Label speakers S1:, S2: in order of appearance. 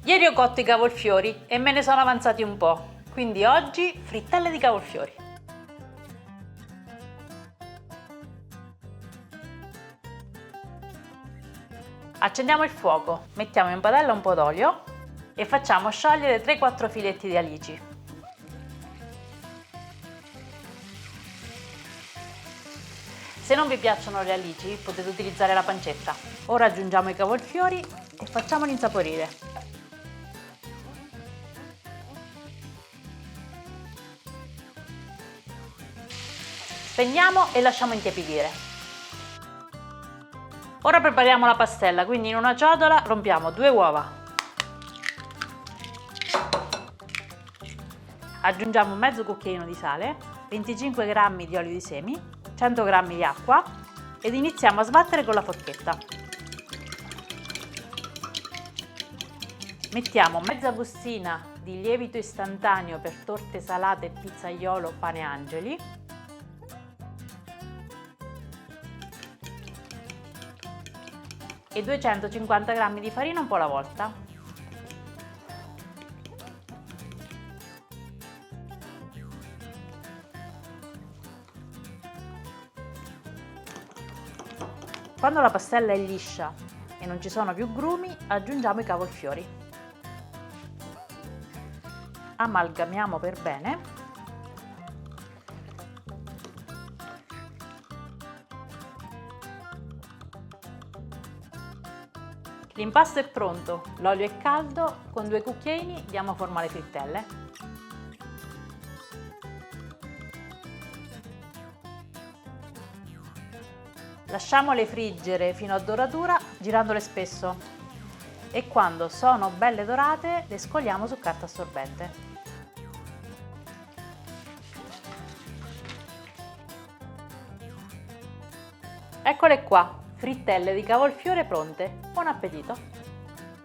S1: Ieri ho cotto i cavolfiori e me ne sono avanzati un po', quindi oggi frittelle di cavolfiori. Accendiamo il fuoco, mettiamo in padella un po' d'olio e facciamo sciogliere 3-4 filetti di alici. Se non vi piacciono le alici potete utilizzare la pancetta. Ora aggiungiamo i cavolfiori e facciamoli insaporire. Spegniamo e lasciamo intiepidire. Ora prepariamo la pastella, quindi in una ciotola rompiamo 2 uova. Aggiungiamo mezzo cucchiaino di sale, 25 g di olio di semi, 100 g di acqua ed iniziamo a sbattere con la forchetta. Mettiamo mezza bustina di lievito istantaneo per torte salate pizzaiolo Pane Angeli e 250 g di farina un po' alla volta. Quando la pastella è liscia e non ci sono più grumi, aggiungiamo i cavolfiori. Amalgamiamo per bene. L'impasto è pronto, l'olio è caldo, con 2 cucchiaini diamo forma alle frittelle. Lasciamole friggere fino a doratura girandole spesso e quando sono belle dorate le scogliamo su carta assorbente. Eccole qua, frittelle di cavolfiore pronte. Buon appetito!